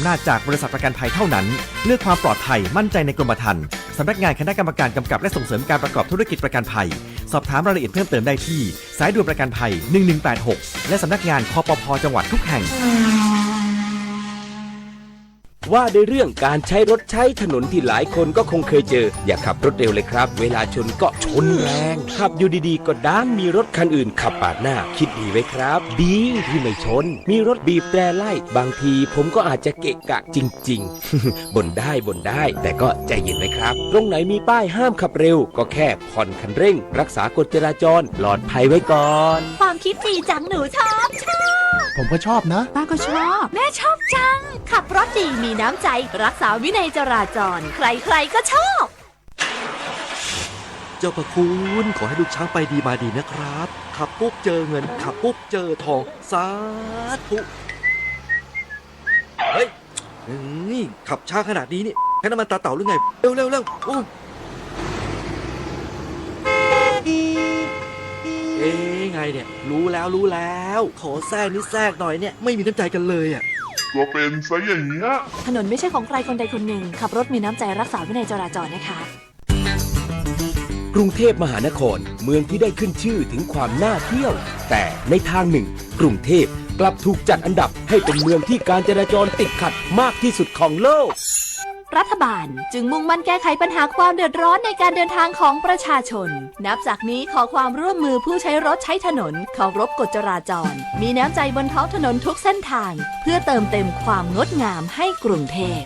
อำนาจจากบริษัทประกันภัยเท่านั้นเลือกความปลอดภัยมั่นใจในกรมธรรม์สำนักงานคณะกรรมการกำกับและส่งเสริมการประกอบธุรกิจประกันภัยสอบถามรายละเอียดเพิ่มเติมได้ที่สายด่วนประกันภัย1186และสำนักงานคปภ.จังหวัดทุกแห่งว่าด้วยเรื่องการใช้รถใช้ถนนที่หลายคนก็คงเคยเจออย่าขับรถเร็วเลยครับเวลาชนก็ชนแรงขับอยู่ดีๆก็ด้านมีรถคันอื่นขับปาดหน้าคิดดีไว้ครับดีที่ไม่ชนมีรถบีบแตรไล่บางทีผมก็อาจจะเกะกะจริงๆ บ่นได้แต่ก็ใจเย็นไว้ครับตรงไหนมีป้ายห้ามขับเร็วก็แค่ผ่อนคันเร่งรักษากฎจราจรปลอดภัยไว้ก่อนความคิดดีจังหนูชอบผมก็ชอบนะป้าก็ชอบแม่ชอบจังขับรถดีมีน้ำใจรักษาวินัยจราจรใครๆก็ชอบเจ้าพระคุณขอให้ลูกช้างไปดีมาดีนะครับขับปุ๊บเจอเงินขับปุ๊บเจอทองสาธุเฮ้ยนี่ขับช้าขนาดนี้นี่แค่น้ำมันตาเต่าหรือไงเร็วโอ้ไงเนี่ยรู้แล้วขอแทรกนิดแทรกหน่อยเนี่ยไม่มีน้ำใจกันเลยอ่ะก็เป็นซะอย่างเงี้ยถนนไม่ใช่ของใครคนใดคนหนึ่งขับรถมีน้ำใจรักษาวินัยจราจรนะคะกรุงเทพมหานครเมืองที่ได้ขึ้นชื่อถึงความน่าเที่ยวแต่ในทางหนึ่งกรุงเทพกลับถูกจัดอันดับให้เป็นเมืองที่การจราจรติดขัดมากที่สุดของโลกรัฐบาลจึงมุ่งมั่นแก้ไขปัญหาความเดือดร้อนในการเดินทางของประชาชนนับจากนี้ขอความร่วมมือผู้ใช้รถใช้ถนนเคารพกฎจราจรมีน้ำใจบนท้องถนนทุกเส้นทางเพื่อเติมเต็มความงดงามให้กรุงเทพ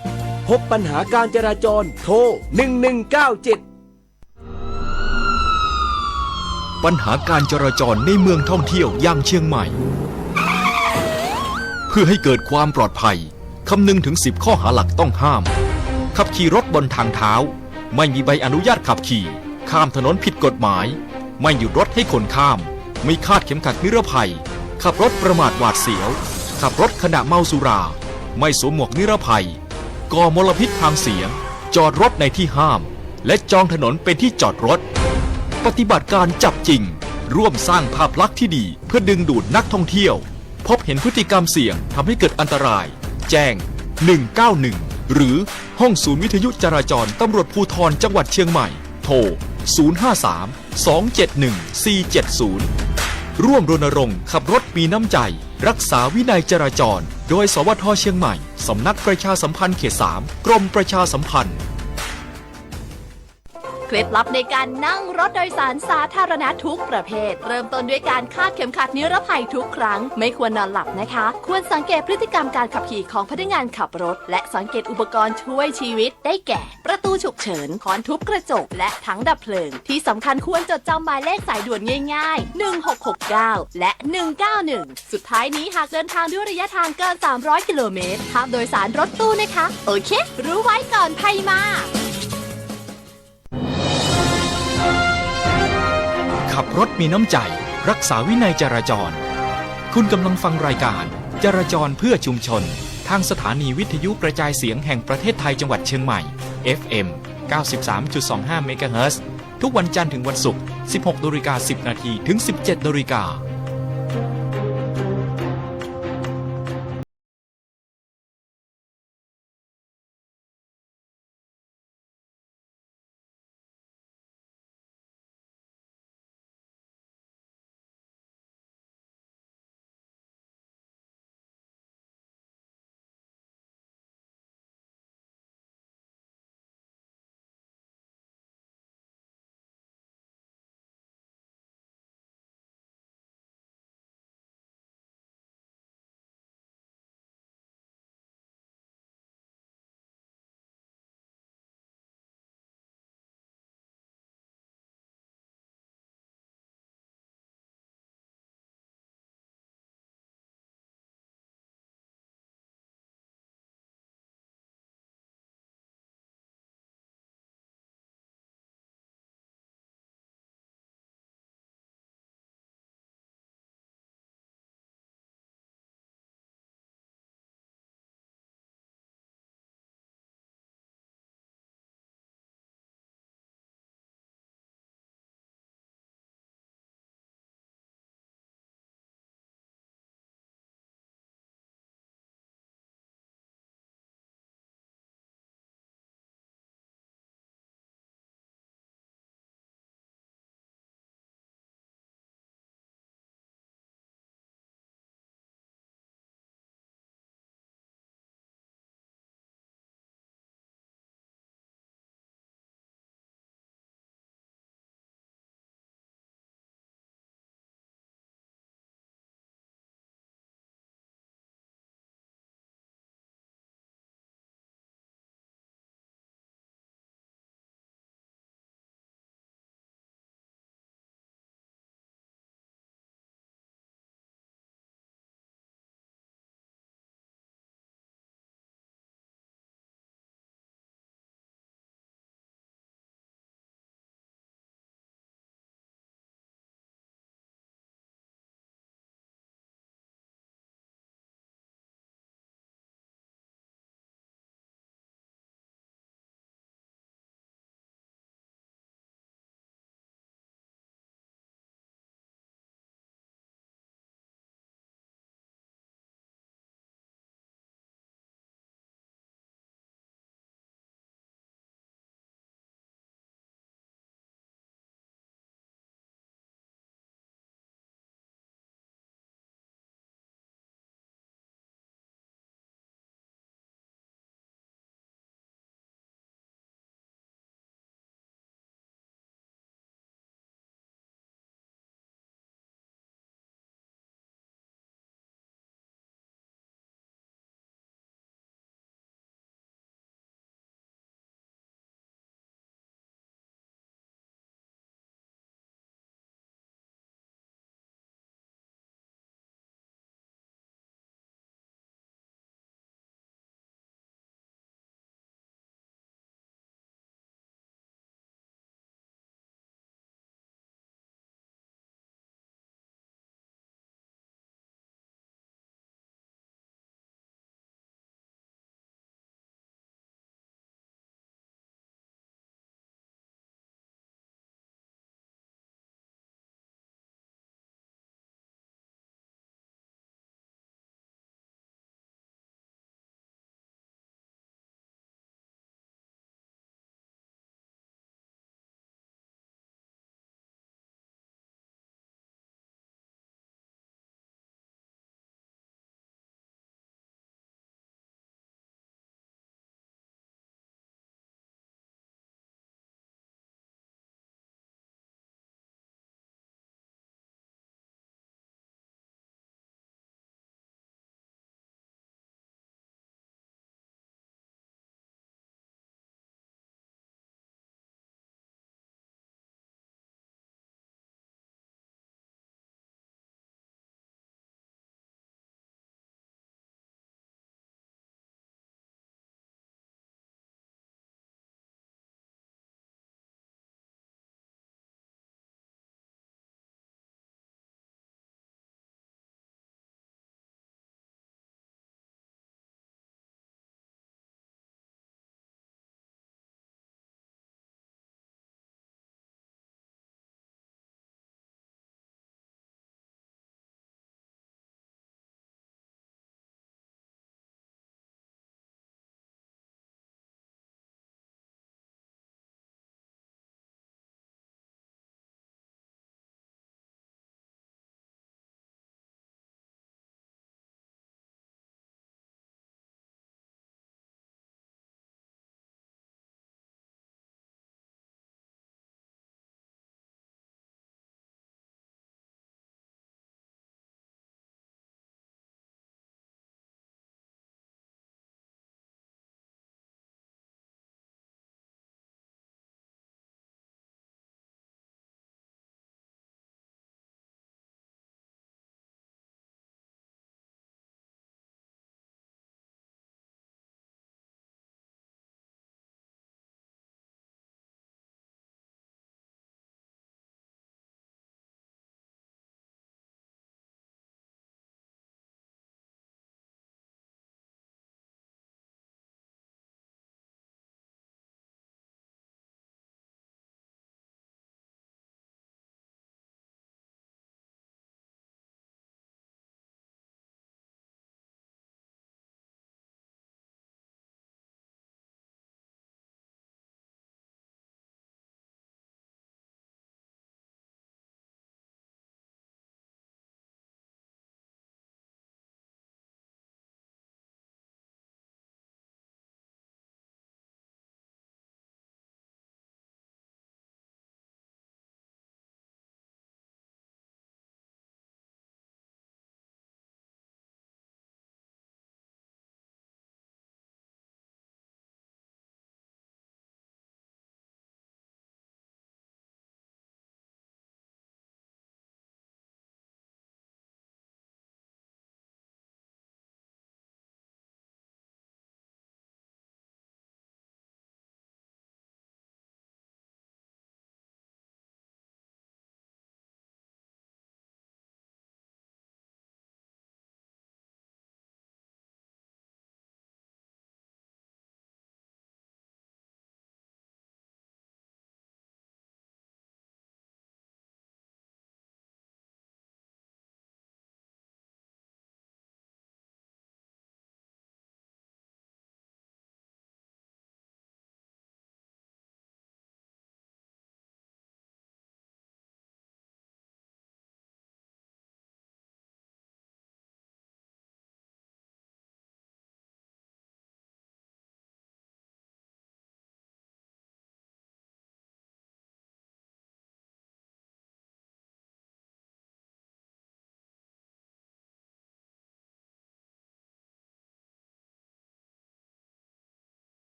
พบปัญหาการจราจรโทร1197ปัญหาการจราจรในเมืองท่องเที่ยวอย่างเชียงใหม่เพื่อให้เกิดความปลอดภัยคำนึงถึง10ข้อหาหลักต้องห้ามขับขี่รถบนทางเท้าไม่มีใบอนุญาตขับขี่ข้ามถนนผิดกฎหมายไม่หยุดรถให้คนข้ามไม่คาดเข็มขัดนิรภัยขับรถประมาทหวาดเสียวขับรถขณะเมาสุราไม่สวมหมวกนิรภัยก่อมลพิษทางเสียงจอดรถในที่ห้ามและจองถนนเป็นที่จอดรถปฏิบัติการจับจริงร่วมสร้างภาพลักษณ์ที่ดีเพื่อดึงดูดนักท่องเที่ยวพบเห็นพฤติกรรมเสี่ยงทำให้เกิดอันตรายแจ้ง191หรือห้องศูนย์วิทยุจราจรตำรวจภูธรจังหวัดเชียงใหม่โทร053-271-470ร่วมรณรงค์ขับรถมีน้ำใจรักษาวินัยจราจรโดยสวท.เชียงใหม่สำนักประชาสัมพันธ์เขต 3กรมประชาสัมพันธ์เคล็ดลับในการนั่งรถโดยสารสาธารณะทุกประเภทเริ่มต้นด้วยการคาดเข็มขัดนิรภัยทุกครั้งไม่ควรนอนหลับนะคะควรสังเกตพฤติกรรมการขับขี่ของพนักงานขับรถและสังเกตอุปกรณ์ช่วยชีวิตได้แก่ประตูฉุกเฉินค้อนทุบกระจกและถังดับเพลิงที่สำคัญควรจดจำหมายเลขสายด่วนง่ายๆ1669และ191สุดท้ายนี้หากเดินทางด้วยระยะทางเกิน300กิโลเมตรห้ามโดยสารรถตู้นะคะโอเครู้ไว้ก่อนภัยมาขับรถมีน้ำใจรักษาวินัยจราจรคุณกำลังฟังรายการจราจรเพื่อชุมชนทางสถานีวิทยุกระจายเสียงแห่งประเทศไทยจังหวัดเชียงใหม่ FM 93.25 เมกะเฮิรตซ์ทุกวันจันทร์ถึงวันศุกร์ 16:10 น. ถึง 17:00 น.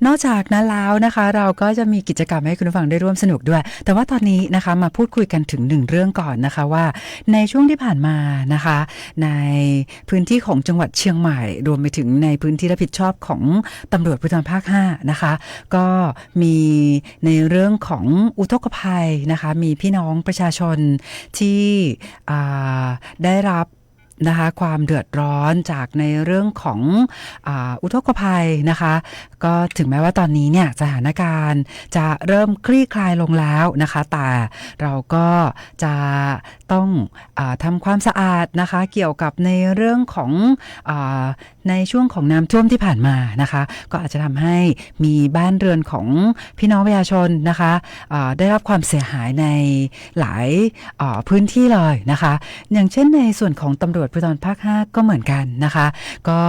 นอกจากนั้นแล้วนะคะเราก็จะมีกิจกรรมให้คุณผู้ฟังได้ร่วมสนุกด้วยแต่ว่าตอนนี้นะคะมาพูดคุยกันถึงหนึ่งเรื่องก่อนนะคะว่าในช่วงที่ผ่านมานะคะในพื้นที่ของจังหวัดเชียงใหม่รวมไปถึงในพื้นที่รับผิดชอบของตำรวจภูธรภาค5นะคะก็มีในเรื่องของอุทกภัยนะคะมีพี่น้องประชาชนที่ได้รับนะคะความเดือดร้อนจากในเรื่องของอุทกภัยนะคะก็ถึงแม้ว่าตอนนี้เนี่ยสถานการณ์จะเริ่มคลี่คลายลงแล้วนะคะแต่เราก็จะต้องทำความสะอาดนะคะเกี่ยวกับในเรื่องของในช่วงของน้ำท่วมที่ผ่านมานะคะก็อาจจะทำให้มีบ้านเรือนของพี่น้องประชาชนนะคะได้รับความเสียหายในหลายพื้นที่เลยนะคะอย่างเช่นในส่วนของตำรวจภูธรภาค5ก็เหมือนกันนะคะก็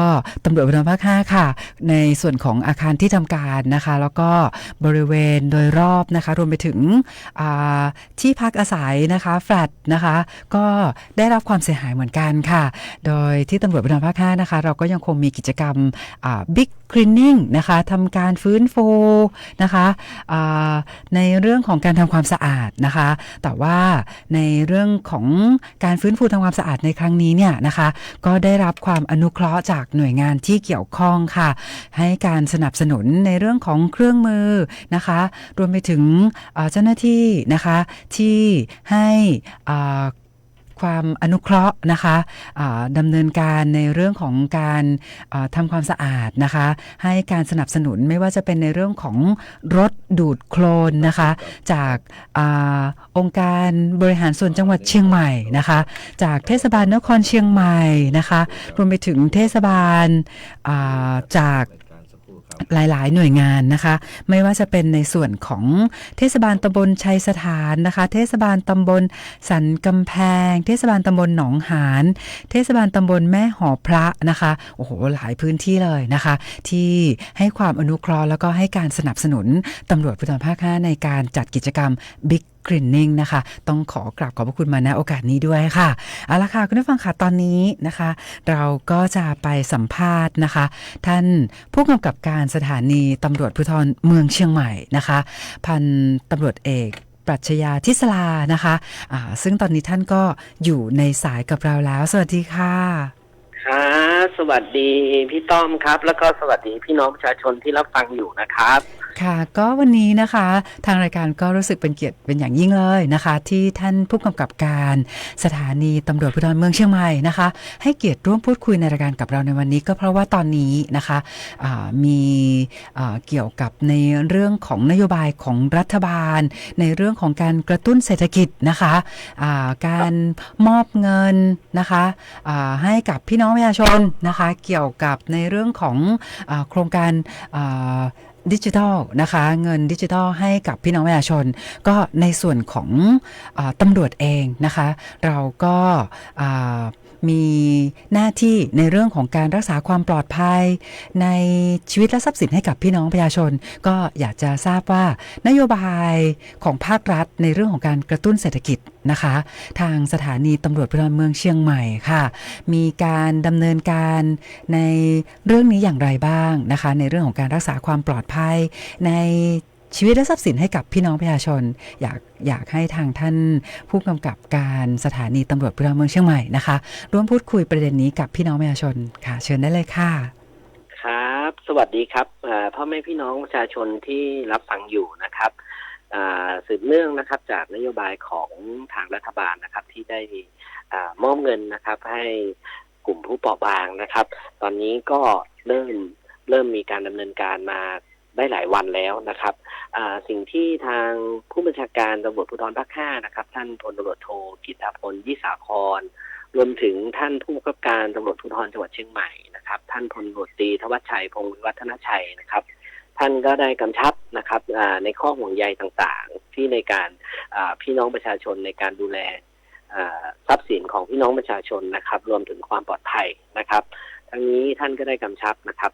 ตำรวจภูธรภาค5ค่ะในส่วนของอาคารที่ทำการนะคะแล้วก็บริเวณโดยรอบนะคะรวมไปถึงที่พักอาศัยนะคะแฟลตนะคะก็ได้รับความเสียหายเหมือนกันค่ะโดยที่ตำรวจภูธรภาค5นะคะเราก็ยังคงมีกิจกรรมBig Cleaning นะคะทำการฟื้นฟูนะคะในเรื่องของการทำความสะอาดนะคะแต่ว่าในเรื่องของการฟื้นฟูทำความสะอาดในครั้งนี้เนี่ยนะคะก็ได้รับความอนุเคราะห์จากหน่วยงานที่เกี่ยวข้องค่ะให้การสนับสนุนในเรื่องของเครื่องมือนะคะรวมไปถึงเจ้าหน้าที่นะคะที่ให้ความอนุเคราะห์นะคะดำเนินการในเรื่องของการทำความสะอาดนะคะให้การสนับสนุนไม่ว่าจะเป็นในเรื่องของรถดูดโคลนนะคะจากองค์การบริหารส่วนจังหวัดเชียงใหม่นะคะจากเทศบาลนครเชียงใหม่นะคะรวมไปถึงเทศบาลจากหลายๆหน่วยงานนะคะไม่ว่าจะเป็นในส่วนของเทศบาลตำบลชัยสถานนะคะเทศบาลตำบลสันกำแพงเทศบาลตำบลหนองหานเทศบาลตำบลแม่หอพระนะคะโอ้โหหลายพื้นที่เลยนะคะที่ให้ความอนุเคราะห์แล้วก็ให้การสนับสนุนตำรวจภูธรภาค5ในการจัดกิจกรรม Big Cleaning นะคะต้องขอกราบขอบพระคุณมาณโอกาสนี้ด้วยค่ะเอาละค่ะคุณผู้ฟังค่ะตอนนี้นะคะเราก็จะไปสัมภาษณ์นะคะท่านผู้กำกับการสถานีตำรวจภูธรเมืองเชียงใหม่นะคะพันตำรวจเอกปรัชญาทิศลานะคะซึ่งตอนนี้ท่านก็อยู่ในสายกับเราแล้วสวัสดีค่ะครับสวัสดีพี่ต้อมครับแล้วก็สวัสดีพี่น้องประชาชนที่รับฟังอยู่นะครับค่ะก็วันนี้นะคะทางรายการก็รู้สึกเป็นเกียรติเป็นอย่างยิ่งเลยนะคะที่ท่านผู้กำกับการสถานีตำรวจภูธรเมืองเชียงใหม่นะคะให้เกียรติร่วมพูดคุยในรายการกับเราในวันนี้ก็เพราะว่าตอนนี้นะคะมีเกี่ยวกับในเรื่องของนโยบายของรัฐบาลในเรื่องของการกระตุ้นเศรษฐกิจนะคะการมอบเงินนะคะให้กับพี่น้องประชาชนนะคะเกี่ยวกับในเรื่องของโครงการดิจิทัลนะคะเงินดิจิทัลให้กับพี่น้องประชาชนก็ในส่วนของตำรวจเองนะคะเราก็มีหน้าที่ในเรื่องของการรักษาความปลอดภัยในชีวิตและทรัพย์สินให้กับพี่น้องประชาชนก็อยากจะทราบว่านโยบายของภาครัฐในเรื่องของการกระตุ้นเศรษฐกิจนะคะทางสถานีตำรวจภูธรเมืองเชียงใหม่ค่ะมีการดำเนินการในเรื่องนี้อย่างไรบ้างนะคะในเรื่องของการรักษาความปลอดภัยในชีวิตและทรัพย์สินให้กับพี่น้องประชาชนอยากให้ทางท่านผู้กำกับการสถานีตำรวจภูธรเมืองเชียงใหม่นะคะร่วมพูดคุยประเด็นนี้กับพี่น้องประชาชนค่ะเชิญได้เลยค่ะครับสวัสดีครับพ่อแม่พี่น้องประชาชนที่รับฟังอยู่นะครับสืบเนื่องนะครับจากนโยบายของทางรัฐบาลนะครับที่ได้มอบเงินนะครับให้กลุ่มผู้เปราะบางนะครับตอนนี้ก็เริ่มมีการดำเนินการมาได้หลายวันแล้วนะครับสิ่งที่ทางผู้บัญชาการตำรวจภูธรภาค5นะครับท่านพลตำรวจโทกิตติพลยี่สาครรวมถึงท่านผู้กำกับการตำรวจภูธรจังหวัดเชียงใหม่นะครับท่านพลตำรวจตรีธวัชชัยพงศ์วิวัฒนชัยนะครับท่านก็ได้กำชับนะครับในข้อห่วงใยต่างๆที่ในการพี่น้องประชาชนในการดูแลทรัพย์สินของพี่น้องประชาชนนะครับรวมถึงความปลอดภัยนะครับทั้งนี้ท่านก็ได้กำชับนะครับ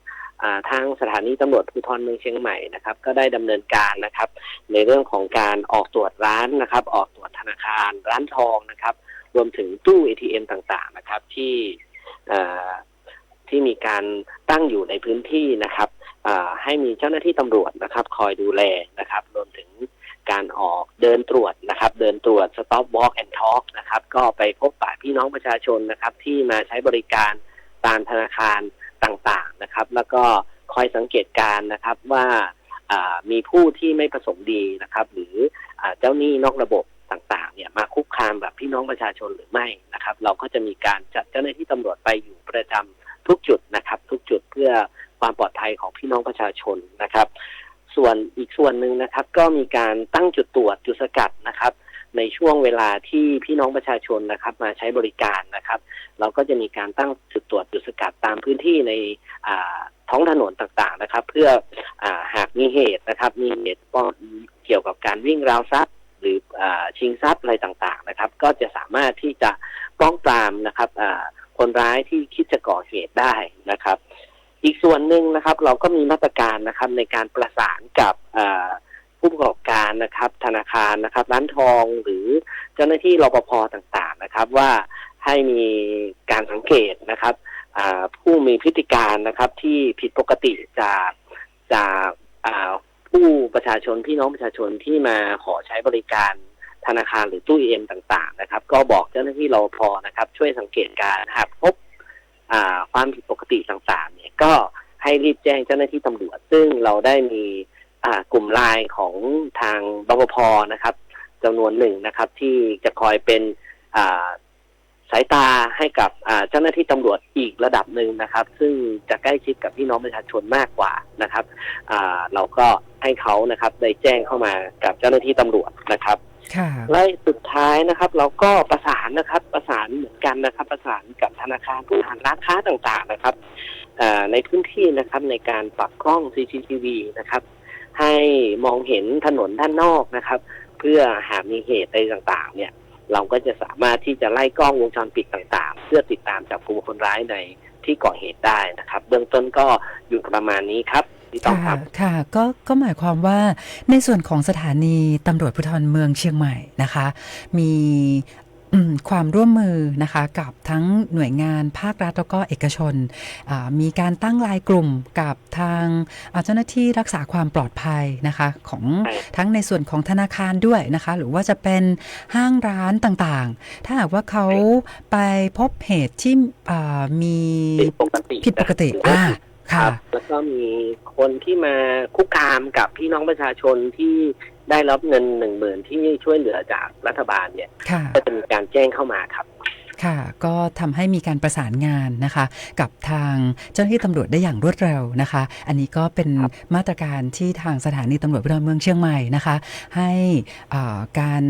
ทางสถานีตำรวจภูธรเมืองเชียงใหม่นะครับก็ได้ดำเนินการนะครับในเรื่องของการออกตรวจร้านนะครับออกตรวจธนาคารร้านทองนะครับรวมถึงตู้ ATM ต่างๆนะครับที่มีการตั้งอยู่ในพื้นที่นะครับใ ให้มีเจ้าหน้าที่ตำรวจนะครับคอยดูแลนะครับรวมถึงการออกเดินตรวจนะครับเดินตรวจ stop walk and talk นะครับก็ไปพบปะพี่น้องประชาชนนะครับที่มาใช้บริการตามธนาคารต่างๆนะครับแล้วก็คอยสังเกตการณ์นะครับว่ามีผู้ที่ไม่ประสงค์ดีนะครับหรือเจ้าหนี้นอกระบบต่างๆเนี่ยมาคุกคามแบบพี่น้องประชาชนหรือไม่นะครับเราก็จะมีการจัดเจ้าหน้าที่ตำรวจไปอยู่ประจำทุกจุดนะครับทุกจุดเพื่อความปลอดภัยของพี่น้องประชาชนนะครับส่วนอีกส่วนหนึ่งนะครับก็มีการตั้งจุดตรวจจุดสกัดนะครับในช่วงเวลาที่พี่น้องประชาชนนะครับมาใช้บริการนะครับเราก็จะมีการตั้งจุดตรวจจุดสกัดตามพื้นที่ในท้องถนนต่างๆนะครับเพื่อหากมีเหตุนะครับมีเหตุเกี่ยวกับการวิ่งราวทรัพย์หรือชิงทรัพย์อะไรต่างๆนะครับก็จะสามารถที่จะป้องปรามนะครับคนร้ายที่คิดจะก่อเหตุได้นะครับอีกส่วนหนึ่งนะครับเราก็มีมาตรการนะครับในการประสานกับผู้ประกอบการนะครับธนาคารนะครับร้านทองหรือเจ้าหน้าที่รปภ.ต่างๆนะครับว่าให้มีการสังเกตนะครับผู้มีพฤติการนะครับที่ผิดปกติจากผู้ประชาชนพี่น้องประชาชนที่มาขอใช้บริการธนาคารหรือตู้ ATM ต่างๆนะครับก็บอกเจ้าหน้าที่รปภ.นะครับช่วยสังเกตการหากพบความผิดปกติต่างๆเนี่ยก็ให้รีบแจ้งเจ้าหน้าที่ตำรวจซึ่งเราได้มีกลุ่มไลน์ของทางรปภ.นะครับจำนวนหนึ่งนะครับที่จะคอยเป็นสายตาให้กับเจ้าหน้าที่ตำรวจอีกระดับหนึ่งนะครับซึ่งจะใกล้ชิดกับพี่น้องประชาชนมากกว่านะครับเราก็ให้เขานะครับได้แจ้งเข้ามากับเจ้าหน้าที่ตำรวจนะครับและสุดท้ายนะครับเราก็ประสานเหมือนกันนะครับประสานกับธนาคารผู้ผ่านร้านค้าต่างๆนะครับในพื้นที่นะครับในการปรับกล้อง CCTV นะครับให้มองเห็นถนนด้านนอกนะครับเพื่อหากมีเหตุอะไรต่างๆเนี่ยเราก็จะสามารถที่จะไล่กล้องวงจรปิดต่างๆเพื่อติดตามจับกุมคนร้ายในที่ก่อเหตุได้นะครับเบื้องต้นก็อยู่ประมาณนี้ครับที่ต้องครับค่ะก็หมายความว่าในส่วนของสถานีตำรวจภูธรเมืองเชียงใหม่นะคะมีความร่วมมือนะคะกับทั้งหน่วยงานภาครัฐแล้วก็เอกชนมีการตั้งไลน์กลุ่มกับทางเจ้าหน้าที่รักษาความปลอดภัยนะคะของทั้งในส่วนของธนาคารด้วยนะคะหรือว่าจะเป็นห้างร้านต่างๆถ้าหากว่าเขาไปพบเหตุที่มีผิดปกติครับแล้วก็มีคนที่มาคุกคามกับพี่น้องประชาชนที่ได้รับเงิน 10,000 ที่ช่วยเหลือจากรัฐบาลเนี่ยก็จะมีการแจ้งเข้ามาครับ ค่ะก็ทำให้มีการประสานงานนะคะกับทางเจ้าหน้าที่ตำรวจได้อย่างรวดเร็วนะคะอันนี้ก็เป็นมาตรการที่ทางสถานีตำรวจภูธรเมืองเชียงใหม่นะคะให้การ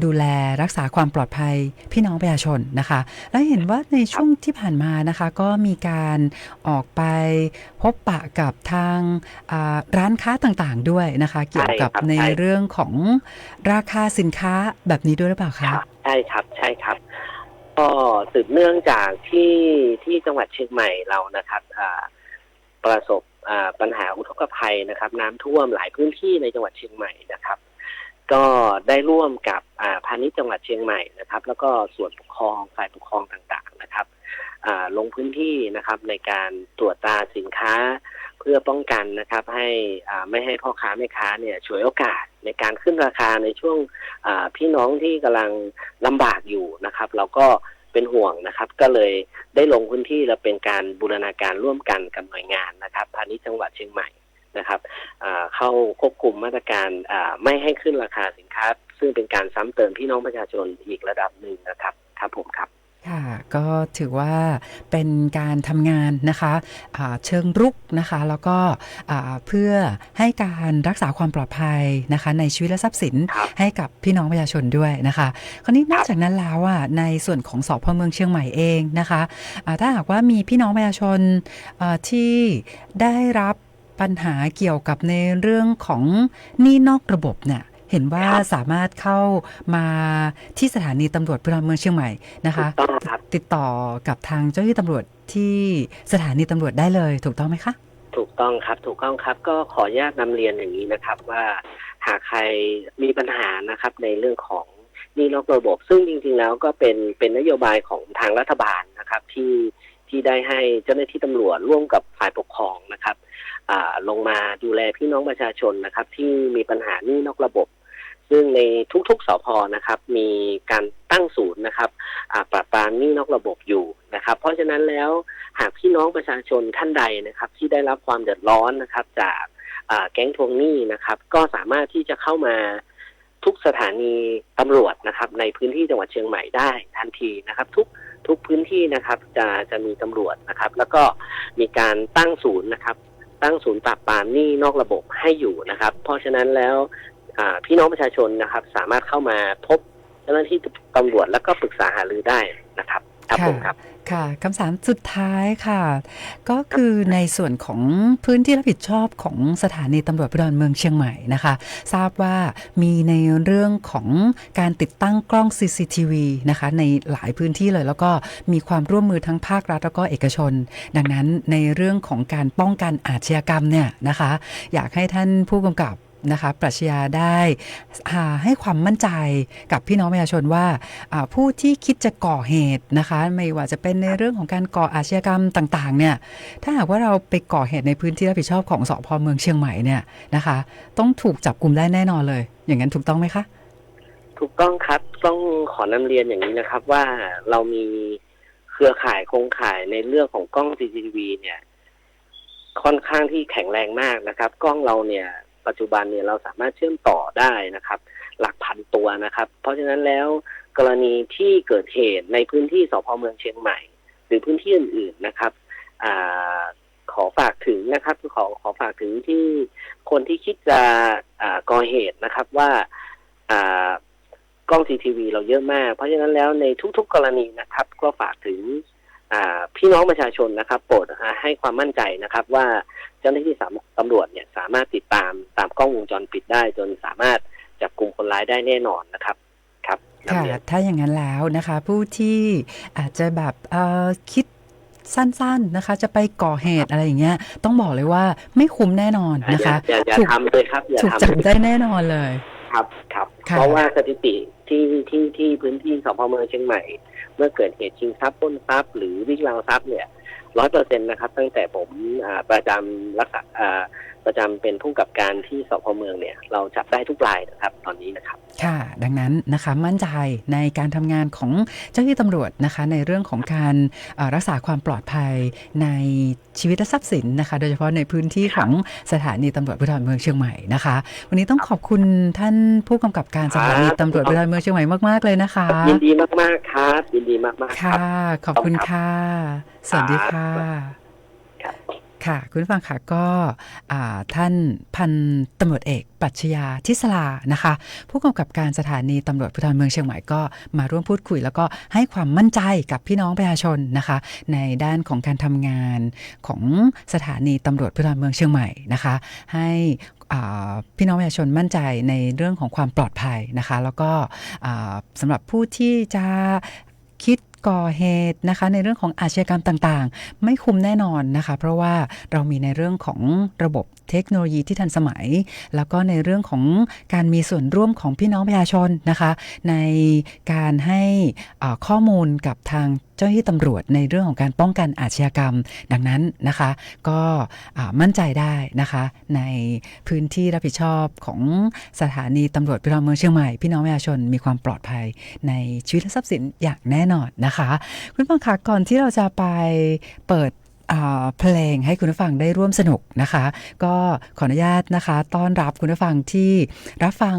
ดูแลรักษาความปลอดภัยพี่น้องประชาชนนะคะและเห็นว่าในช่วงที่ผ่านมานะคะก็มีการออกไปพบปะกับทางร้านค้าต่างๆด้วยนะคะเกี่ยวกับในเรื่องของราคาสินค้าแบบนี้ด้วยหรือเปล่าคะใช่ครับก็สืบเนื่องจากที่จังหวัดเชียงใหม่เรานะครับประสบปัญหาอุทกภัยนะครับน้ำท่วมหลายพื้นที่ในจังหวัดเชียงใหม่นะครับก็ได้ร่วมกับพาณิชย์จังหวัดเชียงใหม่นะครับแล้วก็ส่วนปกครองฝ่ายปกครองต่างๆนะครับลงพื้นที่นะครับในการตรวจตราสินค้าเพื่อป้องกันนะครับให้ไม่ให้พ่อค้าแม่ค้าเนี่ยฉวยโอกาสในการขึ้นราคาในช่วงพี่น้องที่กำลังลำบากอยู่นะครับเราก็เป็นห่วงนะครับก็เลยได้ลงพื้นที่และเป็นการบูรณาการร่วมกันกับหน่วยงานนะครับพาณิชย์จังหวัดเชียงใหม่นะครับเข้าควบคุมมาตรการไม่ให้ขึ้นราคาสินค้าซึ่งเป็นการซ้ำเติมพี่น้องประชาชนอีกระดับหนึ่งนะครับครับผมครับค่ะก็ถือว่าเป็นการทำงานนะคะเชิงรุกนะคะแล้วก็เพื่อให้การรักษาความปลอดภัยนะคะในชีวิตและทรัพย์สินให้กับพี่น้องประชาชนด้วยนะคะคราวนี้นอกจากนั้นแล้วในส่วนของสพ.เมืองเชียงใหม่เองนะคะถ้าหากว่ามีพี่น้องประชาชนที่ได้รับปัญหาเกี่ยวกับในเรื่องของหนี้นอกระบบเนี่ยเห็นว่าสามารถเข้ามาที่สถานีตำรวจภูธรเมืองเชียงใหม่นะคะติดต่อกับทางเจ้าหน้าที่ตำรวจที่สถานีตำรวจได้เลยถูกต้องไหมคะถูกต้องครับก็ขออนุญาตนำเรียนอย่างนี้นะครับว่าหากใครมีปัญหานะครับในเรื่องของหนี้นอกระบบซึ่งจริงๆแล้วก็เป็นนโยบายของทางรัฐบาลนะครับที่ได้ให้เจ้าหน้าที่ตำรวจร่วมกับฝ่ายปกครองนะครับ ลงมาดูแลพี่น้องประชาชนนะครับที่มีปัญหาหนี้นอกระบบ ซึ่งในทุกๆสภ.นะครับมีการตั้งศูนย์นะครับปราบปรามหนี้นอกระบบอยู่นะครับเพราะฉะนั้นแล้วหากพี่น้องประชาชนท่านใดนะครับที่ได้รับความเดือดร้อนนะครับจากแก๊งทวงหนี้นะครับก็สามารถที่จะเข้ามาทุกสถานีตำรวจนะครับในพื้นที่จังหวัดเชียงใหม่ได้ทันทีนะครับทุกพื้นที่นะครับจะมีตำรวจนะครับแล้วก็มีการตั้งศูนย์นะครับตั้งศูนย์ปราบปรามหนี้นอกระบบให้อยู่นะครับเพราะฉะนั้นแล้วพี่น้องประชาชนนะครับสามารถเข้ามาพบเจ้าหน้าที่ตำรวจแล้วก็ปรึกษาหารือได้นะครับครับผมครับค่ะคำถามสุดท้ายค่ะก็คือในส่วนของพื้นที่รับผิดชอบของสถานีตำรวจภูธรเมืองเชียงใหม่นะคะทราบว่ามีในเรื่องของการติดตั้งกล้อง CCTV นะคะในหลายพื้นที่เลยแล้วก็มีความร่วมมือทั้งภาครัฐแล้วก็เอกชนดังนั้นในเรื่องของการป้องกันอาชญากรรมเนี่ยนะคะอยากให้ท่านผู้กำกับนะคะปรัชญาได้ให้ความมั่นใจกับพี่น้องประชาชนว่าผู้ที่คิดจะก่อเหตุนะคะไม่ว่าจะเป็นในเรื่องของการก่ออาชญากรรมต่างๆเนี่ยถ้าหากว่าเราไปก่อเหตุในพื้นที่รับผิดชอบของสภ.เมืองเชียงใหม่เนี่ยนะคะต้องถูกจับกุมได้แน่นอนเลยอย่างนั้นถูกต้องไหมคะถูกต้องครับต้องขอนำเรียนอย่างนี้นะครับว่าเรามีเครือข่ายโครงข่ายในเรื่องของกล้อง CCTV เนี่ยค่อนข้างที่แข็งแรงมากนะครับกล้องเราเนี่ยปัจจุบันเนี่ยเราสามารถเชื่อมต่อได้นะครับหลักพันตัวนะครับเพราะฉะนั้นแล้วกรณีที่เกิดเหตุในพื้นที่สภ.เมืองเชียงใหม่หรือพื้นที่อื่นๆนะครับขอฝากถึงนะครับขอฝากถึงที่คนที่คิดจะก่อเหตุนะครับว่ากล้อง CCTV เราเยอะมากเพราะฉะนั้นแล้วในทุกๆกรณีนะครับก็ฝากถึงพี่น้องประชาชนนะครับโปรดให้ความมั่นใจนะครับว่าเจ้าหน้าที่ตำรวจเนี่ยสามารถติดตามกล้องวงจรปิดได้จนสามารถจับกุมคนร้ายได้แน่นอนนะครับครับค่ะถ้าอย่างนั้นแล้วนะคะผู้ที่อาจจะแบบคิดสั้นๆนะคะจะไปก่อเหตุอะไรอย่างเงี้ยต้องบอกเลยว่าไม่คุ้มแน่นอนนะคะอย่าทำเลยครับถูกจับได้แน่นอนเลยครับเพราะว่าสถิติที่พื้นที่สภ.เมืองเชียงใหม่เมื่อเกิดเหตุชิงทรัพย์ปล้นทรัพย์หรือวิ่งราวทรัพย์เนี่ย 100% นะครับตั้งแต่ผมประจำรักษาประจำเป็นผู้กำกับการที่สภ.เมืองเนี่ยเราจับได้ทุกรายนะครับตอนนี้นะครับค่ะดังนั้นนะคะมั่นใจในการทำงานของเจ้าหน้าที่ตำรวจนะคะในเรื่องของการรักษาความปลอดภัยในชีวิตและทรัพย์สินนะคะโดยเฉพาะในพื้นที่ของสถานีตำรวจภูธรเมืองเชียงใหม่นะคะวันนี้ต้องขอบคุณท่านผู้กำกับการสถานีตำรวจภูธรเมืองเชียงใหม่มากๆเลยนะคะยินดีมากๆครับยินดีมากๆค่ะขอบคุณค่ะสวัสดีค่ะค่ะคุณผู้ฟังค่ะก็ท่านพันตำรวจเอกปรัชญาทิศลานะคะผู้กำกับการสถานีตำรวจภูธรเมืองเชียงใหม่ก็มาร่วมพูดคุยแล้วก็ให้ความมั่นใจกับพี่น้องประชาชนนะคะในด้านของการทำงานของสถานีตำรวจภูธรเมืองเชียงใหม่นะคะให้พี่น้องประชาชนมั่นใจในเรื่องของความปลอดภัยนะคะแล้วก็สำหรับผู้ที่จะคิดก่อเหตุนะคะในเรื่องของอาชญากรรมต่างๆไม่คุ้มแน่นอนนะคะเพราะว่าเรามีในเรื่องของระบบเทคโนโลยีที่ทันสมัยแล้วก็ในเรื่องของการมีส่วนร่วมของพี่น้องประชาชนนะคะในการให้ข้อมูลกับทางเจ้าหน้าที่ตำรวจในเรื่องของการป้องกันอาชญากรรมดังนั้นนะคะก็มั่นใจได้นะคะในพื้นที่รับผิดชอบของสถานีตำรวจภูธรเมืองเชียงใหม่พี่น้องประชาชนมีความปลอดภัยในชีวิตและทรัพย์สินอย่างแน่นอนนะคะคุณผู้ฟังคะก่อนที่เราจะไปเปิดเพลงให้คุณผู้ฟังได้ร่วมสนุกนะคะก็ขออนุญาตนะคะต้อนรับคุณผู้ฟังที่รับฟัง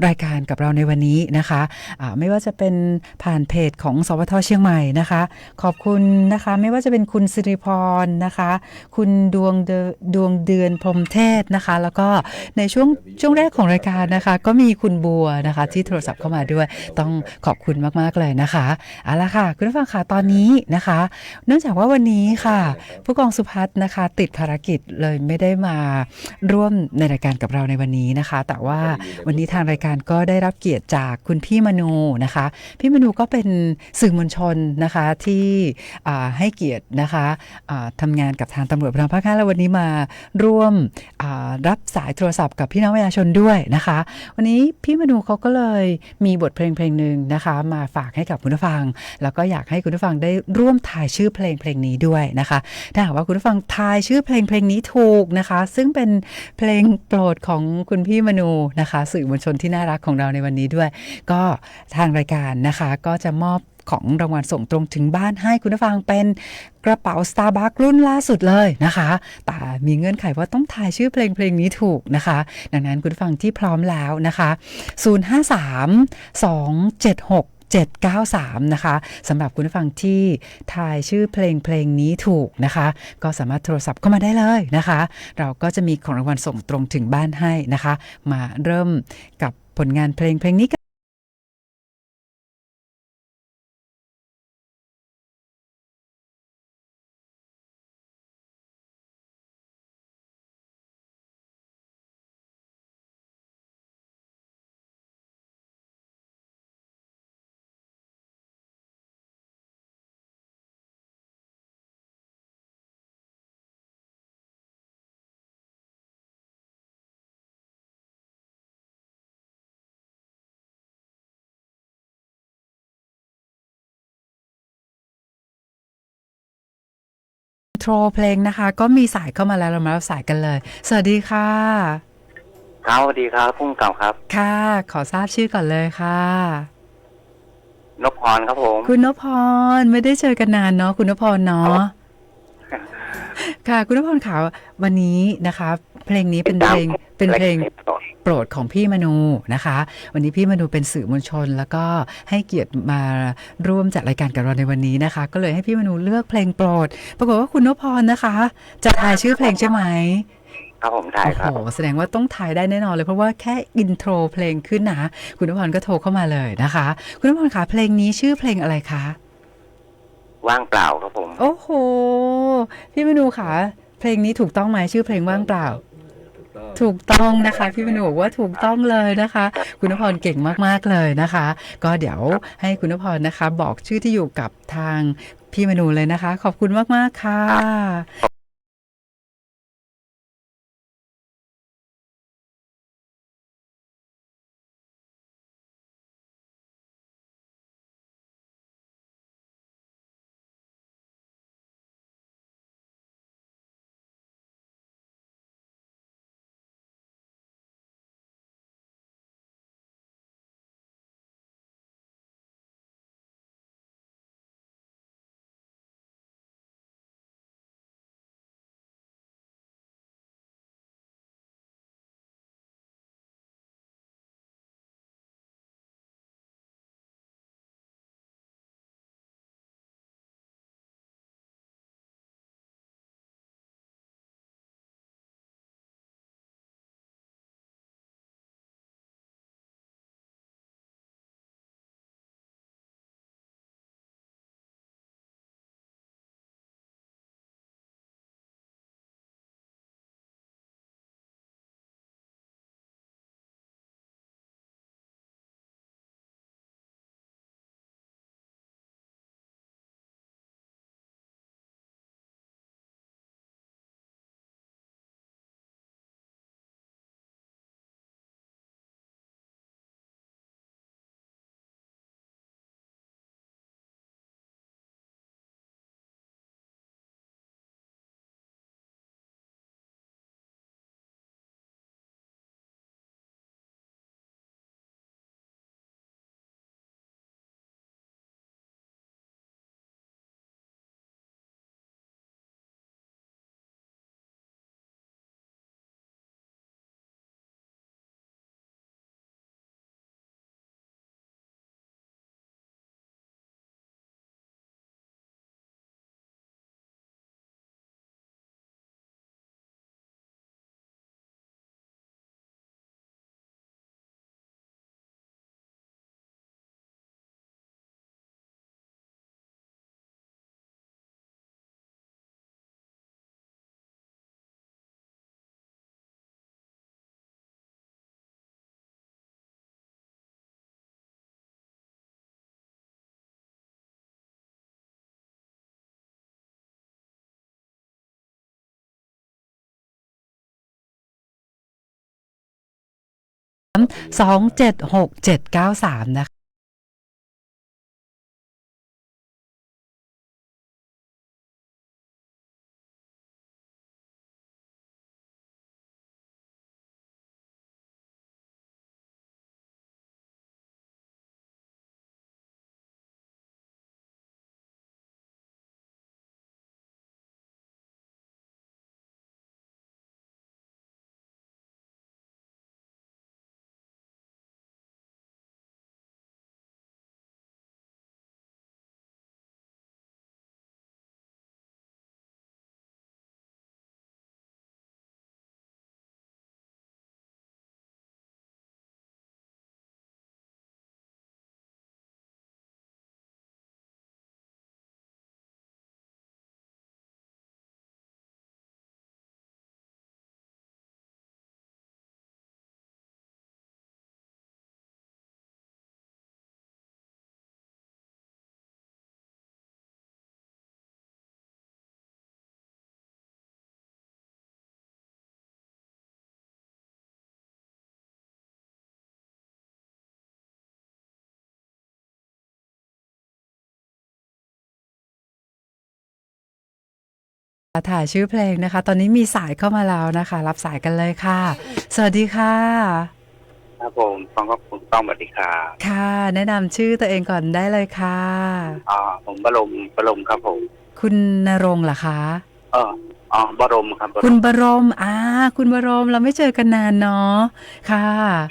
รายการกับเราในวันนี้นะคะไม่ว่าจะเป็นผ่านเพจของสวท.เชียงใหม่นะคะขอบคุณนะคะไม่ว่าจะเป็นคุณสิริพรนะคะคุณดวงเดือนพรหมเทศนะคะแล้วก็ในช่วงแรกของรายการนะคะก็มีคุณบัวนะคะที่โทรศัพท์เข้ามาด้วยต้องขอบคุณมากๆเลยนะคะเอาละค่ะคุณผู้ฟังค่ะตอนนี้นะคะเนื่องจากว่าวันนี้ค่ะผู้กองสุพัฒน์นะคะติดภารกิจเลยไม่ได้มาร่วมในรายการกับเราในวันนี้นะคะแต่ว่าวันนี้ทางรายการก็ได้รับเกียรติจากคุณพี่มนูนะคะพี่มนูก็เป็นสื่อมวลชนนะคะที่ให้เกียรตินะคะทำงานกับทางตำรวจภูธรภาค 5แล้ววันนี้มาร่วมรับสายโทรศัพท์กับพี่น้องประชาชนด้วยนะคะวันนี้พี่มนูเขาก็เลยมีบทเพลงหนึ่งนะคะมาฝากให้กับคุณผู้ฟังแล้วก็อยากให้คุณผู้ฟังได้ร่วมถ่ายชื่อเพลงนี้ด้วยนะคะ ถ้าหากว่าคุณผู้ฟังทายชื่อเพลงนี้ถูกนะคะ ซึ่งเป็นเพลงโปรดของคุณพี่มนูนะคะ สื่อมวลชนที่น่ารักของเราในวันนี้ด้วย ก็ทางรายการนะคะก็จะมอบของรางวัลส่งตรงถึงบ้านให้คุณผู้ฟังเป็นกระเป๋า Starbucks รุ่นล่าสุดเลยนะคะแต่มีเงื่อนไขว่าต้องทายชื่อเพลงนี้ถูกนะคะดังนั้นคุณผู้ฟังที่พร้อมแล้วนะคะ053 276 793นะคะสำหรับคุณผู้ฟังที่ทายชื่อเพลงนี้ถูกนะคะก็สามารถโทรศัพท์เข้ามาได้เลยนะคะเราก็จะมีของรางวัลส่งตรงถึงบ้านให้นะคะมาเริ่มกับผลงานเพลงนี้โทรเพลงนะคะก็มีสายเข้ามาแล้วเรามารับสายกันเลยสวัสดีค่ะครับสวัสดีครับพุ่งกับครับค่ะขอทราบชื่อก่อนเลยค่ะนพพรครับผม คุณนพพรไม่ได้เจอกันนานเนาะคุณนพพรเนาะค่ะคุณนพพรค่ะวันนี้นะคะเพลงนี้เป็นเพลงโปรดของพี่มนูนะคะวันนี้พี่มนูเป็นสื่อมวลชนแล้วก็ให้เกียรติมาร่วมจัดรายการกับเราในวันนี้นะคะก็เลยให้พี่มนูเลือกเพลงโปรดปรากฏว่าคุณนพพรนะคะจะทายชื่อเพลงใช่ไหมครับผมถ่ายครับโอ้โหแสดงว่าต้องถ่ายได้แน่นอนเลยเพราะว่าแค่อินโทรเพลงขึ้นนะคุณนพพรก็โทรเข้ามาเลยนะคะคุณนพพรคะเพลงนี้ชื่อเพลงอะไรคะว่างเปล่าครับผมโอ้โหพี่มนูคะเพลงนี้ถูกต้องไหมชื่อเพลงว่างเปล่าถูกต้องนะคะพี่มนูบอกว่าถูกต้องเลยนะคะคุณนพพรเก่งมากๆเลยนะคะก็เดี๋ยวให้คุณนพพรนะคะบอกชื่อที่อยู่กับทางพี่มนูเลยนะคะขอบคุณมากๆค่ะ276 793นะคะ ถ่ายชื่อเพลงนะคะ ตอนนี้มีสายเข้ามาแล้วนะคะ รับสายกันเลยค่ะ สวัสดีค่ะ ครับผมฟังครับผมต้องสวัสดีครับ ค่ะ แนะนำชื่อตัวเองก่อนได้เลยค่ะ ผมบรมครับผม คุณณรงค์เหรอคะ บรมครับ คุณบรมคุณบรมเราไม่เจอกันนานเนาะค่ะ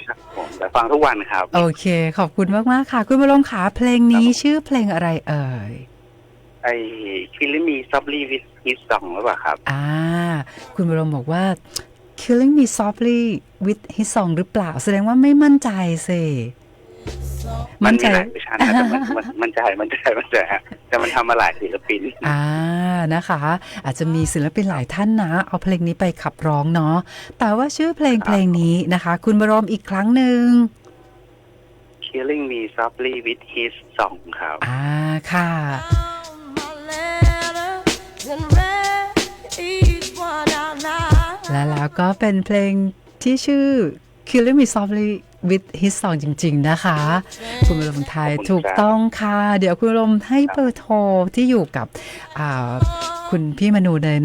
ครับผมแต่ฟังทุกวันครับ โอเค ขอบคุณมากๆค่ะ คุณบรมขาเพลงนี้ชื่อเพลงอะไรเอ่ย ไอ้คิลลี่มีซับลี่วิทฮิสซองหรือเปล่าครับ คุณบรมบอกว่า Killing Me Softly with His Song หรือเปล่า แสดงว่าไม่มั่นใจสิ มันมีหลายเวอร์ชันนะแต่มันใจฮะแต่มันทำมาหลายศิลปิน นะคะ อาจจะมีศิลปินหลายท่านนะ เอาเพลงนี้ไปขับร้องเนาะ แต่ว่าชื่อเพลงนี้นะคะ คุณบรมอีกครั้งหนึ่ง Killing Me Softly with His Song ครับ ค่ะ แล้วก็เป็นเพลงที่ชื่อ Killing Me Softly with His Song จริงๆนะคะ คุณบรมไทยถูกต้องค่ะ เดี๋ยวคุณบรมให้เบอร์โทรที่อยู่กับคุณพี่มนูเลยนะ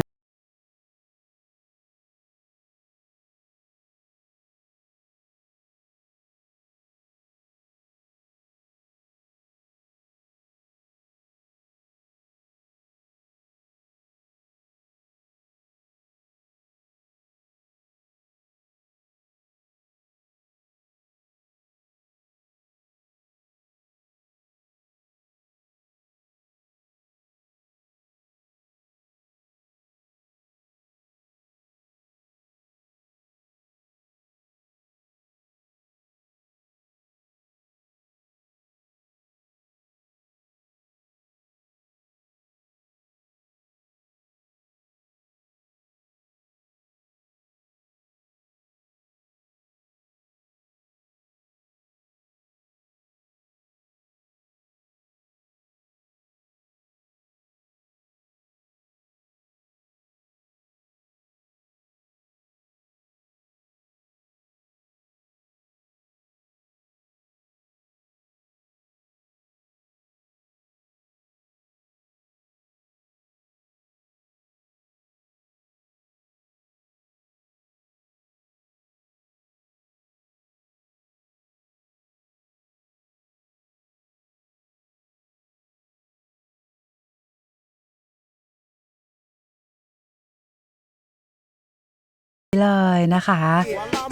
เลยนะคะ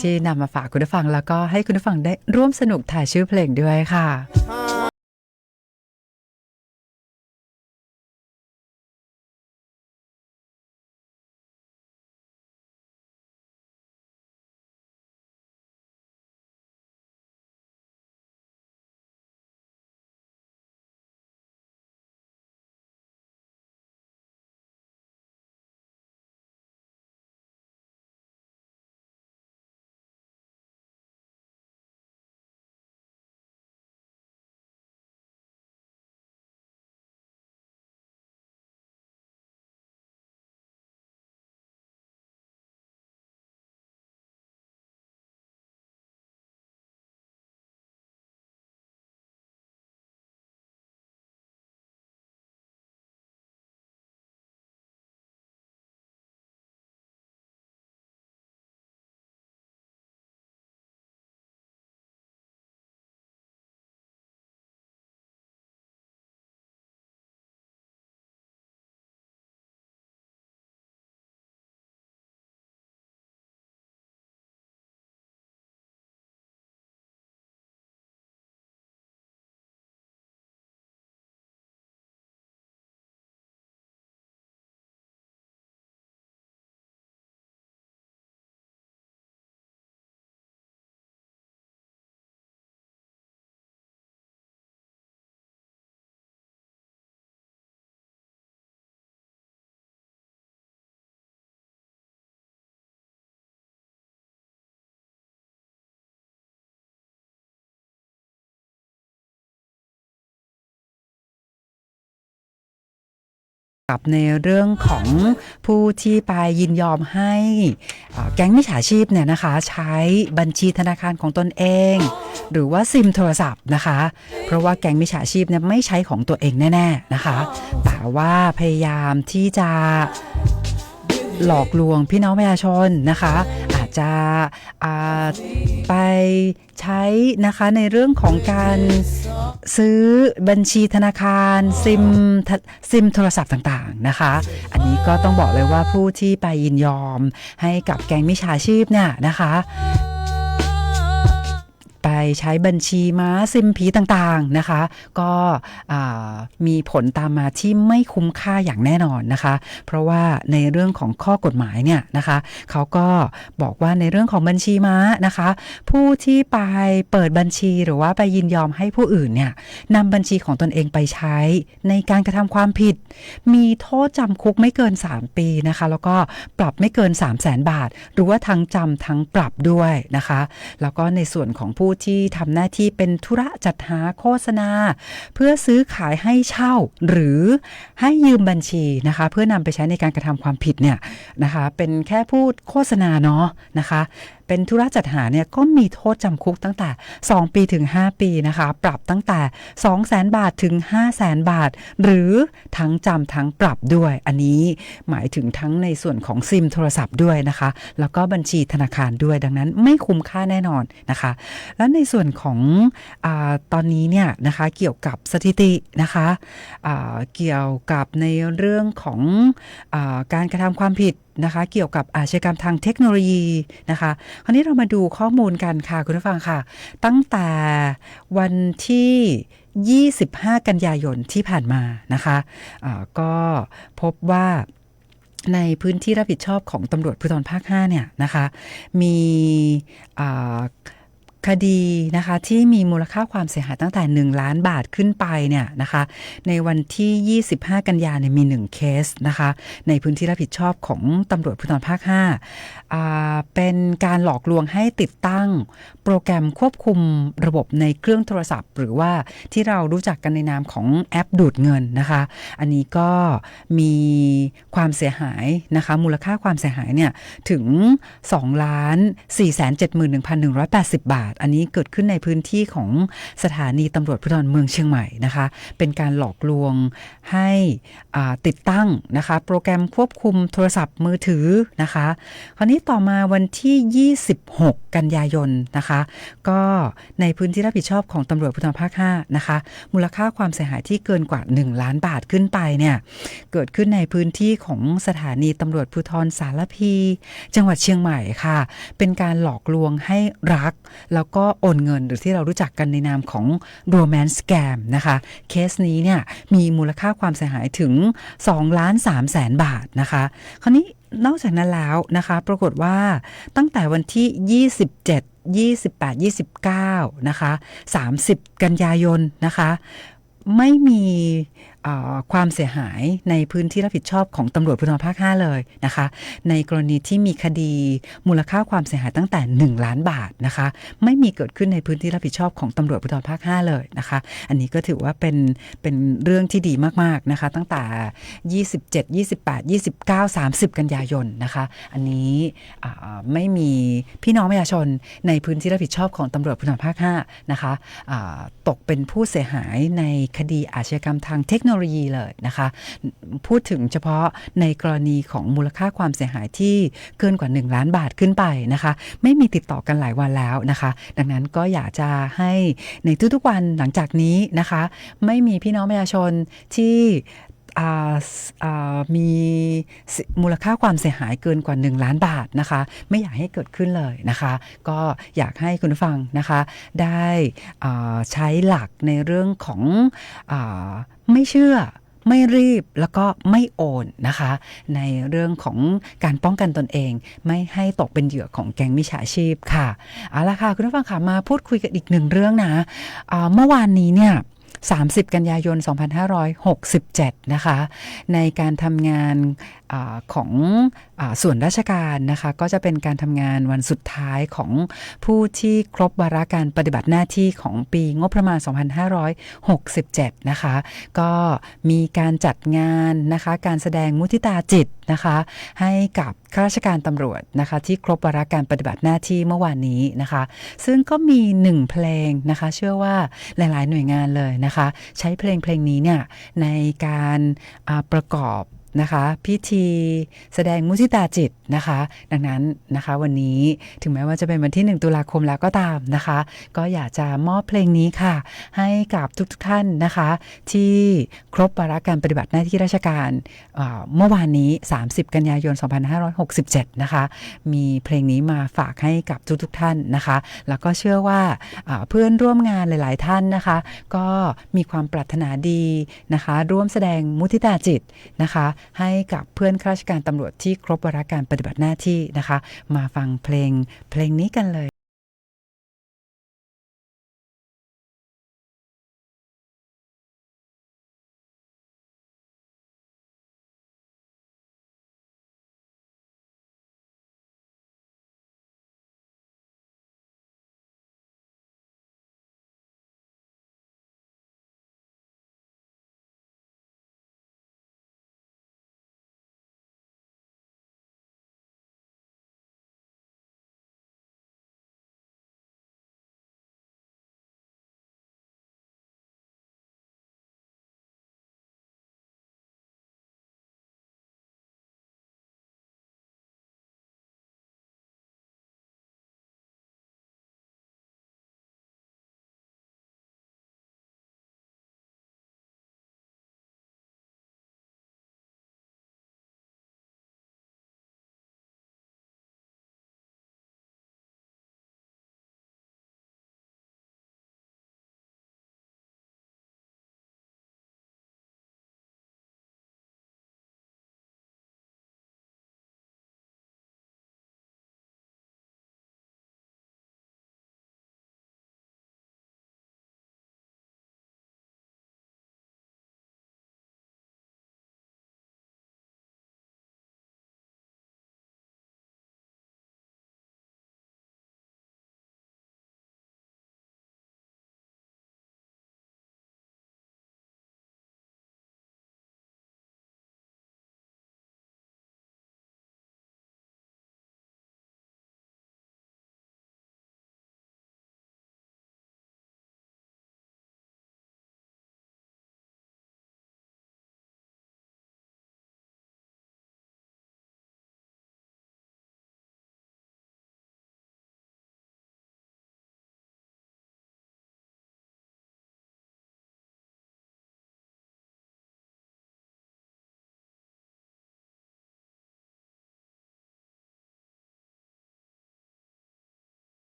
ที่นำมาฝากคุณผู้ฟังแล้วก็ให้คุณผู้ฟังได้ร่วมสนุกถ่ายชื่อเพลงด้วยค่ะ กับในเรื่องของผู้ที่ไปยินยอมให้แก๊งมิจฉาชีพเนี่ยนะคะใช้บัญชีธนาคารของตนเองหรือว่าซิมโทรศัพท์นะคะเพราะว่าแก๊งมิจฉาชีพเนี่ยไม่ใช้ของตัวเองแน่ๆนะคะแต่ว่าพยายามที่จะ หลอกลวงพี่น้องประชาชนนะคะอาจจะไปใช้นะคะในเรื่องของการซื้อบัญชีธนาคารซิมโทรศัพท์ต่างๆนะคะอันนี้ก็ต้องบอกเลยว่าผู้ที่ไปยินยอมให้กับแก๊งมิจฉาชีพเนี่ยนะคะไปใช้บัญชีม้าซิมผีต่างๆนะคะก็มีผลตามมาที่ไม่คุ้มค่าอย่างแน่นอนนะคะเพราะว่าในเรื่องของข้อกฎหมายเนี่ยนะคะเขาก็บอกว่าในเรื่องของบัญชีม้านะคะผู้ที่ไปเปิดบัญชีหรือว่าไปยินยอมให้ผู้อื่นเนี่ยนำบัญชีของตนเองไปใช้ในการกระทำความผิดมีโทษจำคุกไม่เกิน3ปีนะคะแล้วก็ปรับไม่เกิน 300,000 บาทหรือว่าทั้งจำทั้งปรับด้วยนะคะแล้วก็ในส่วนของผู้ที่ทำหน้าที่เป็นธุระจัดหาโฆษณาเพื่อซื้อขายให้เช่าหรือให้ยืมบัญชีนะคะเพื่อนำไปใช้ในการกระทำความผิดเนี่ยนะคะเป็นแค่พูดโฆษณาเนาะนะคะเป็นธุระจัดหาเนี่ยก็มีโทษจำคุกตั้งแต่2ปีถึง5ปีนะคะปรับตั้งแต่ 200,000 บาทถึง 500,000 บาทหรือทั้งจำทั้งปรับด้วยอันนี้หมายถึงทั้งในส่วนของซิมโทรศัพท์ด้วยนะคะแล้วก็บัญชีธนาคารด้วยดังนั้นไม่คุ้มค่าแน่นอนนะคะและในส่วนของตอนนี้เนี่ยนะคะเกี่ยวกับสถิตินะคะเกี่ยวกับในเรื่องของการกระทำความผิดนะคะเกี่ยวกับอาชญากรรมทางเทคโนโลยีนะคะคราวนี้เรามาดูข้อมูลกันค่ะคุณผู้ฟังค่ะตั้งแต่วันที่25กันยายนที่ผ่านมานะคะก็พบว่าในพื้นที่รับผิดชอบของตำรวจภูธรภาค5เนี่ยนะคะมีคดีนะคะที่มีมูลค่าความเสียหายตั้งแต่1ล้านบาทขึ้นไปเนี่ยนะคะในวันที่25กันยายนมี1เคสนะคะในพื้นที่รับผิดชอบของตำรวจภูธรภาค5เป็นการหลอกลวงให้ติดตั้งโปรแกรมควบคุมระบบในเครื่องโทรศัพท์หรือว่าที่เรารู้จักกันในนามของแอปดูดเงินนะคะอันนี้ก็มีความเสียหายนะคะมูลค่าความเสียหายเนี่ยถึง 2,471,180 บาทอันนี้เกิดขึ้นในพื้นที่ของสถานีตำรวจภูธรเมืองเชียงใหม่นะคะเป็นการหลอกลวงให้ติดตั้งนะคะโปรแกรมควบคุมโทรศัพท์มือถือนะคะคราวนี้ต่อมาวันที่26กันยายนนะคะก็ในพื้นที่รับผิดชอบของตำรวจภูธรภาค5นะคะมูลค่าความเสียหายที่เกินกว่า1ล้านบาทขึ้นไปเนี่ยเกิดขึ้นในพื้นที่ของสถานีตำรวจภูธรสารพีจังหวัดเชียงใหม่ค่ะเป็นการหลอกลวงให้รักแล้วก็โอนเงินหรือที่เรารู้จักกันในนามของ Romance Scam นะคะเคสนี้เนี่ยมีมูลค่าความเสียหายถึง 2,300,000 บาทนะคะคราวนี้นอกจากนั้นแล้วนะคะปรากฏว่าตั้งแต่วันที่27 28 29นะคะ30กันยายนนะคะไม่มีความเสียหายในพื้นที่รับผิดชอบของตำรวจภูธรภาค5เลยนะคะในกรณีที่มีคดีมูลค่าความเสียหายตั้งแต่1ล้านบาทนะคะไม่มีเกิดขึ้นในพื้นที่รับผิดชอบของตำรวจภูธรภาค5เลยนะคะอันนี้ก็ถือว่าเป็นเรื่องที่ดีมากๆนะคะตั้งแต่27 28 29 30กันยายนนะคะอันนี้ไม่มีพี่น้องประชาชนในพื้นที่รับผิดชอบของตำรวจภูธรภาค5นะคะตกเป็นผู้เสียหายในคดีอาชญากรรมทางเทคโนโลยีเลยนะคะพูดถึงเฉพาะในกรณีของมูลค่าความเสียหายที่เกินกว่า1ล้านบาทขึ้นไปนะคะไม่มีติดต่อกันหลายวันแล้วนะคะดังนั้นก็อยากจะให้ในทุกๆวันหลังจากนี้นะคะไม่มีพี่น้องประชาชนที่มีมูลค่าความเสียหายเกินกว่า1ล้านบาทนะคะไม่อยากให้เกิดขึ้นเลยนะคะก็อยากให้คุณผู้ฟังนะคะได้ใช้หลักในเรื่องของไม่เชื่อไม่รีบแล้วก็ไม่โอนนะคะในเรื่องของการป้องกันตนเองไม่ให้ตกเป็นเหยื่อของแก๊งมิจฉาชีพค่ะเอาละค่ะคุณผู้ฟังค่ะมาพูดคุยกันอีกหนึ่งเรื่องนะเมื่อวานนี้เนี่ย30กันยายน2567นะคะในการทำงานของส่วนราชการนะคะก็จะเป็นการทำงานวันสุดท้ายของผู้ที่ครบวาระการปฏิบัติหน้าที่ของปีงบประมาณ2567นะคะก็มีการจัดงานนะคะการแสดงมุทิตาจิตนะคะให้กับข้าราชการตำรวจนะคะที่ครบวาระการปฏิบัติหน้าที่เมื่อวานนี้นะคะซึ่งก็มี1เพลงนะคะเชื่อว่าหลายๆหน่วยงานเลยนะคะใช้เพลงนี้เนี่ยในการประกอบ นะคะพิธีแสดงมุทิตาจิตนะคะดังนั้นนะคะวันนี้ถึงแม้ว่าจะเป็นวันที่1 ตุลาคมแล้วก็ตามนะคะก็อยากจะมอบเพลงนี้ค่ะให้กับทุกท่านนะคะที่ครบวาระการปฏิบัติหน้าที่ราชการเมื่อวานนี้30 กันยายน 2567นะคะมีเพลงนี้มาฝากให้กับทุกท่านนะคะแล้วก็เชื่อว่าเพื่อนร่วมงานหลายๆท่านนะคะก็มีความปรารถนาดีนะคะร่วมแสดงมุทิตาจิตนะคะให้กับเพื่อนข้าราชการตำรวจที่ครบวาระการปฏิบัติหน้าที่นะคะมาฟังเพลงนี้กันเลย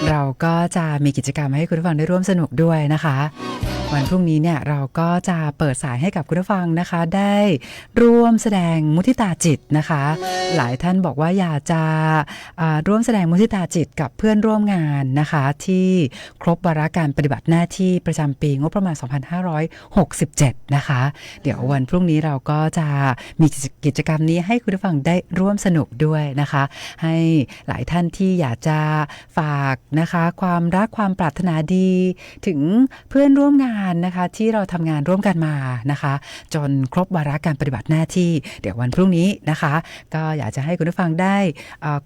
เราก็จะมีกิจกรรมให้คุณผู้ฟังได้ร่วมสนุกด้วยนะคะวันพรุ่งนี้เนี่ยเราก็จะเปิดสายให้กับคุณผู้ฟังนะคะได้ร่วมแสดงมุทิตาจิตนะคะหลายท่านบอกว่าอยากจะร่วมแสดงมุทิตาจิตกับเพื่อนร่วมงานนะคะที่ครบวาระการปฏิบัติหน้าที่ประจำปีงบประมาณ 2567 นะคะเดี๋ยววันพรุ่งนี้เราก็จะมีกิจกรรมนี้ให้คุณผู้ฟังได้ร่วมสนุกด้วยนะคะให้หลายท่านที่อยากจะฝากนะคะความรักความปรารถนาดีถึงเพื่อนร่วมงานนะคะที่เราทำงานร่วมกันมานะคะจนครบวาระการปฏิบัติหน้าที่เดี๋ยววันพรุ่งนี้นะคะก็อยากจะให้คุณผู้ฟังได้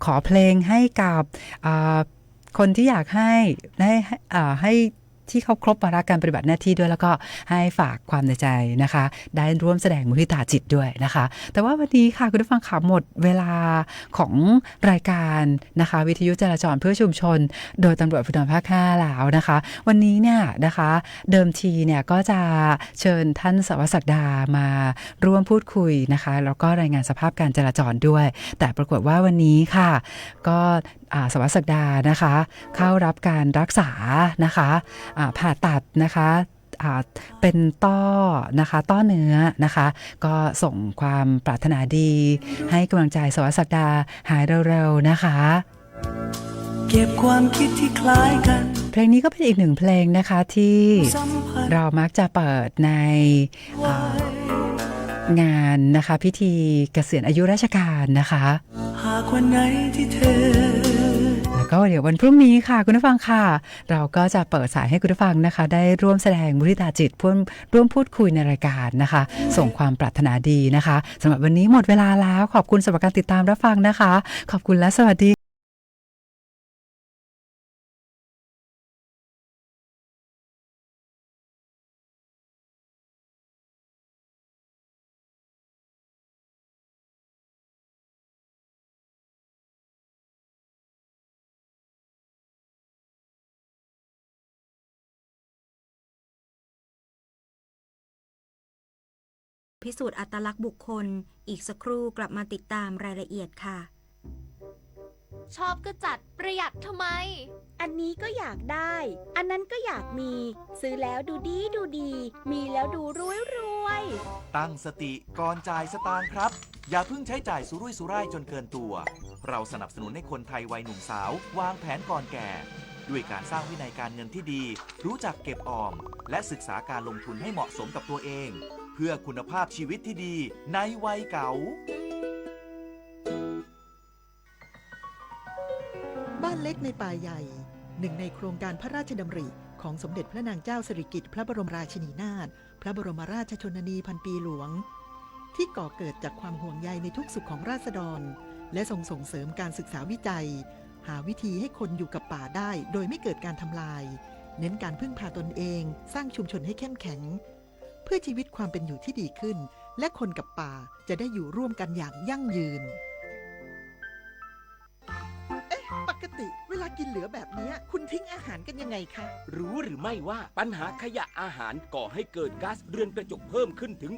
ขอเพลงให้กับคนที่อยากให้ ที่เขาครบวาระการปฏิบัติหน้าที่ด้วยแล้วก็ให้ฝากความในใจนะคะได้ร่วมแสดงมุทิตาจิตด้วยนะคะแต่ว่าวันนี้ค่ะคุณผู้ฟังขาหมดเวลาของรายการนะคะวิทยุจราจรเพื่อชุมชนโดยตำรวจภูธรภาค 5แล้วนะคะวันนี้เนี่ยนะคะเดิมทีเนี่ยก็จะเชิญท่านสารวัตรศักดามาร่วมพูดคุยนะคะแล้วก็รายงานสภาพการจราจรด้วยแต่ปรากฏว่าวันนี้ค่ะก็สารวัตรศักดานะคะเข้ารับการรักษานะคะผ่าตัดนะคะเป็นต้อนะคะต้อเนื้อนะคะก็ส่งความปรารถนาดีให้กำลังใจสารวัตรศักดาหายเร็วๆนะคะเก็บความคิดที่คล้ายกันเพลงนี้ก็เป็นอีกหนึ่งเพลงนะคะที่เรามักจะเปิดในงานนะคะพิธีเกษียณอายุราชการนะคะหากวันไหนที่เธอแล้วก็เดี๋ยววันพรุ่งนี้ค่ะคุณผู้ฟังค่ะเราก็จะเปิดสายให้คุณผู้ฟังนะคะได้ร่วมแสดงมุทิตาจิตร่วมพูดคุยในรายการนะคะส่งความปรารถนาดีนะคะสำหรับวันนี้หมดเวลาแล้วขอบคุณสำหรับการติดตามรับฟังนะคะขอบคุณและสวัสดีพิสูจน์อัตลักษณ์บุคคลอีกสักครู่กลับมาติดตามรายละเอียดค่ะชอบก็จัดประหยัดทำไมอันนี้ก็อยากได้อันนั้นก็อยากมีซื้อแล้วดูดีมีแล้วดูรวยตั้งสติก่อนจ่ายสตางค์ครับอย่าเพิ่งใช้จ่ายสุรุ่ยสุร่ายจนเกินตัวเราสนับสนุนให้คนไทยวัยหนุ่มสาววางแผนก่อนแก่ด้วยการสร้างวินัยการเงินที่ดีรู้จักเก็บออมและศึกษาการลงทุนให้เหมาะสมกับตัวเองเพื่อคุณภาพชีวิตที่ดีในวัยเก่าบ้านเล็กในป่าใหญ่หนึ่งในโครงการพระราชดำริของสมเด็จพระนางเจ้าสิริกิติ์พระบรมราชินีนาถพระบรมราชชนนีพันปีหลวงที่ก่อเกิดจากความห่วงใยในทุกสุขของราษฎรและส่งเสริมการศึกษาวิจัยหาวิธีให้คนอยู่กับป่าได้โดยไม่เกิดการทำลายเน้นการพึ่งพาตนเองสร้างชุมชนให้เข้มแข็งเพื่อชีวิตความเป็นอยู่ที่ดีขึ้นและคนกับป่าจะได้อยู่ร่วมกันอย่างยั่งยืนปกติเวลากินเหลือแบบนี้คุณทิ้งอาหารกันยังไงคะรู้หรือไม่ว่าปัญหาขยะอาหารก่อให้เกิดก๊าซเรือนกระจกเพิ่มขึ้นถึง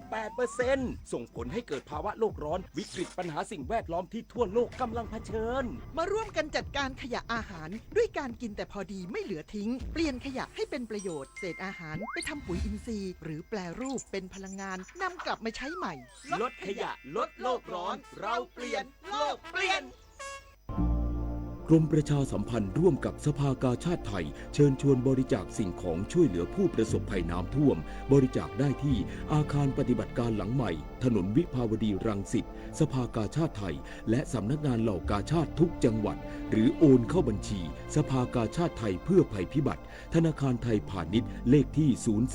8% ส่งผลให้เกิดภาวะโลกร้อนวิกฤตปัญหาสิ่งแวดล้อมที่ทั่วโลกกำลังเผชิญมาร่วมกันจัดการขยะอาหารด้วยการกินแต่พอดีไม่เหลือทิ้งเปลี่ยนขยะให้เป็นประโยชน์เศษอาหารไปทำปุ๋ยอินทรีย์หรือแปรรูปเป็นพลังงานนำกลับมาใช้ใหม่ลดขยะลดโลกร้อนเราเปลี่ยนโลกเปลี่ยนกรมประชาสัมพันธ์ร่วมกับสภากาชาดไทยเชิญชวนบริจาคสิ่งของช่วยเหลือผู้ประสบภัยน้ำท่วมบริจาคได้ที่อาคารปฏิบัติการหลังใหม่ถนนวิภาวดีรังสิตสภากาชาดไทยและสำนักงานเหล่ากาชาดทุกจังหวัดหรือโอนเข้าบัญชีสภากาชาดไทยเพื่อภัยพิบัติธนาคารไทยพาณิชย์เลขที่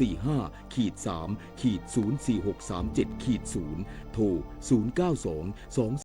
045-3-04637-0 โทร 092-2